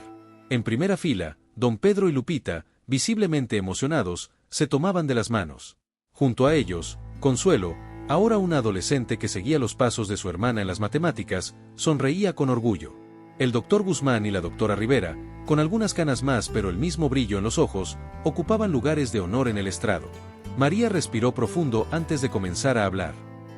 En primera fila, don Pedro y Lupita, visiblemente emocionados, se tomaban de las manos. Junto a ellos, Consuelo, ahora una adolescente que seguía los pasos de su hermana en las matemáticas, sonreía con orgullo. El doctor Guzmán y la doctora Rivera, con algunas canas más pero el mismo brillo en los ojos, ocupaban lugares de honor en el estrado. María respiró profundo antes de comenzar a hablar.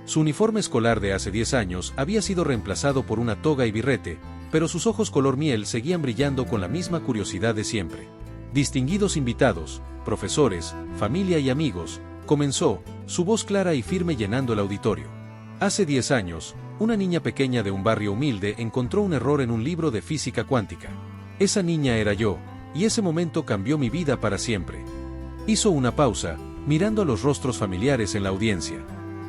Su uniforme escolar de hace 10 años había sido reemplazado por una toga y birrete, pero sus ojos color miel seguían brillando con la misma curiosidad de siempre. Distinguidos invitados, profesores, familia y amigos, comenzó, su voz clara y firme llenando el auditorio. Hace 10 años, una niña pequeña de un barrio humilde encontró un error en un libro de física cuántica. Esa niña era yo, y ese momento cambió mi vida para siempre. Hizo una pausa, mirando a los rostros familiares en la audiencia.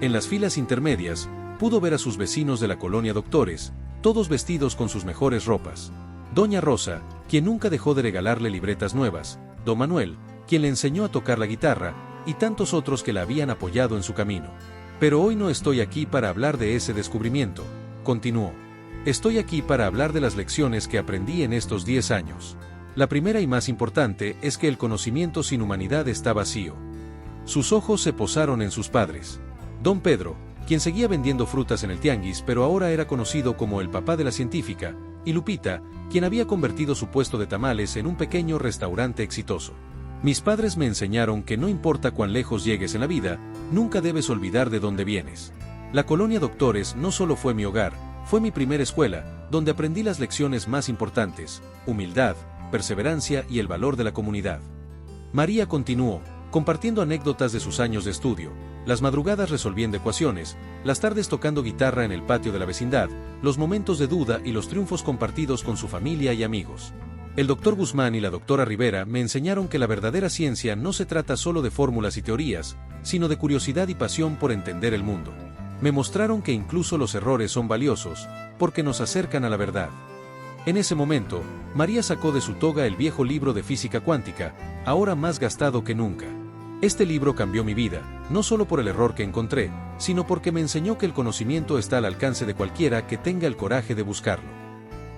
En las filas intermedias, pudo ver a sus vecinos de la colonia Doctores, todos vestidos con sus mejores ropas. Doña Rosa, quien nunca dejó de regalarle libretas nuevas, Don Manuel, quien le enseñó a tocar la guitarra, y tantos otros que la habían apoyado en su camino. Pero hoy no estoy aquí para hablar de ese descubrimiento, continuó. Estoy aquí para hablar de las lecciones que aprendí en estos 10 años. La primera y más importante es que el conocimiento sin humanidad está vacío. Sus ojos se posaron en sus padres. Don Pedro, quien seguía vendiendo frutas en el tianguis pero ahora era conocido como el papá de la científica, y Lupita, quien había convertido su puesto de tamales en un pequeño restaurante exitoso. Mis padres me enseñaron que no importa cuán lejos llegues en la vida, nunca debes olvidar de dónde vienes. La colonia Doctores no solo fue mi hogar, fue mi primera escuela, donde aprendí las lecciones más importantes: humildad, perseverancia y el valor de la comunidad. María continuó, compartiendo anécdotas de sus años de estudio, las madrugadas resolviendo ecuaciones, las tardes tocando guitarra en el patio de la vecindad, los momentos de duda y los triunfos compartidos con su familia y amigos. El doctor Guzmán y la doctora Rivera me enseñaron que la verdadera ciencia no se trata solo de fórmulas y teorías, sino de curiosidad y pasión por entender el mundo. Me mostraron que incluso los errores son valiosos, porque nos acercan a la verdad. En ese momento, María sacó de su toga el viejo libro de física cuántica, ahora más gastado que nunca. Este libro cambió mi vida, no solo por el error que encontré, sino porque me enseñó que el conocimiento está al alcance de cualquiera que tenga el coraje de buscarlo.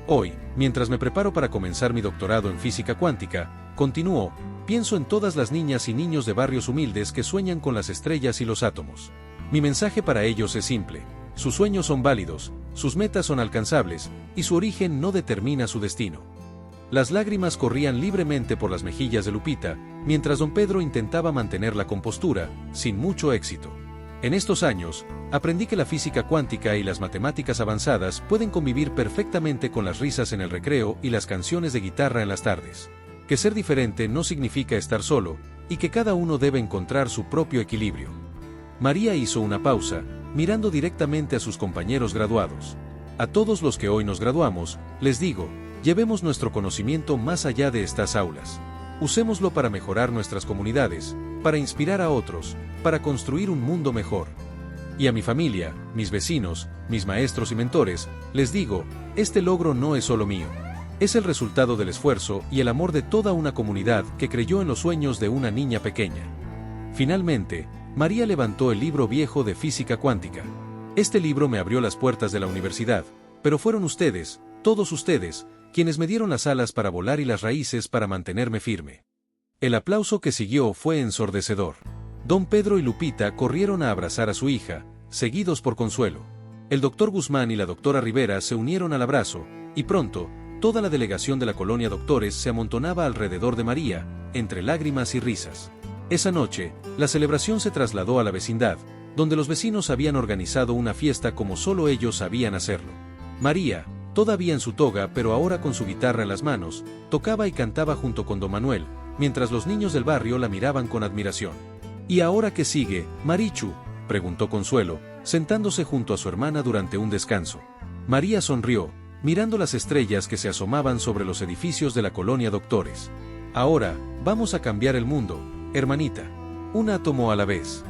Hoy, mientras me preparo para comenzar mi doctorado en física cuántica, continúo, pienso en todas las niñas y niños de barrios humildes que sueñan con las estrellas y los átomos. Mi mensaje para ellos es simple: sus sueños son válidos, sus metas son alcanzables, y su origen no determina su destino. Las lágrimas corrían libremente por las mejillas de Lupita, mientras don Pedro intentaba mantener la compostura, sin mucho éxito. En estos años, aprendí que la física cuántica y las matemáticas avanzadas pueden convivir perfectamente con las risas en el recreo y las canciones de guitarra en las tardes. Que ser diferente no significa estar solo, y que cada uno debe encontrar su propio equilibrio. María hizo una pausa, mirando directamente a sus compañeros graduados. A todos los que hoy nos graduamos, les digo: llevemos nuestro conocimiento más allá de estas aulas. Usémoslo para mejorar nuestras comunidades, para inspirar a otros, para construir un mundo mejor. Y a mi familia, mis vecinos, mis maestros y mentores, les digo: este logro no es solo mío. Es el resultado del esfuerzo y el amor de toda una comunidad que creyó en los sueños de una niña pequeña. Finalmente, María levantó el libro viejo de física cuántica. Este libro me abrió las puertas de la universidad, pero fueron ustedes, todos ustedes, quienes me dieron las alas para volar y las raíces para mantenerme firme. El aplauso que siguió fue ensordecedor. Don Pedro y Lupita corrieron a abrazar a su hija, seguidos por Consuelo. El doctor Guzmán y la doctora Rivera se unieron al abrazo, y pronto, toda la delegación de la colonia Doctores se amontonaba alrededor de María, entre lágrimas y risas. Esa noche, la celebración se trasladó a la vecindad, donde los vecinos habían organizado una fiesta como solo ellos sabían hacerlo. María, todavía en su toga pero ahora con su guitarra en las manos, tocaba y cantaba junto con don Manuel, mientras los niños del barrio la miraban con admiración. ¿Y ahora qué sigue, Marichu?, preguntó Consuelo, sentándose junto a su hermana durante un descanso. María sonrió, mirando las estrellas que se asomaban sobre los edificios de la colonia Doctores. Ahora, vamos a cambiar el mundo, hermanita. Un átomo a la vez.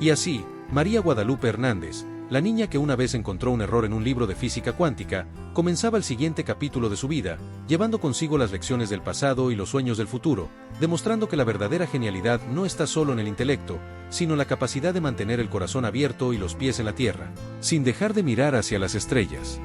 Y así, María Guadalupe Hernández, la niña que una vez encontró un error en un libro de física cuántica, comenzaba el siguiente capítulo de su vida, llevando consigo las lecciones del pasado y los sueños del futuro, demostrando que la verdadera genialidad no está solo en el intelecto, sino en la capacidad de mantener el corazón abierto y los pies en la tierra, sin dejar de mirar hacia las estrellas.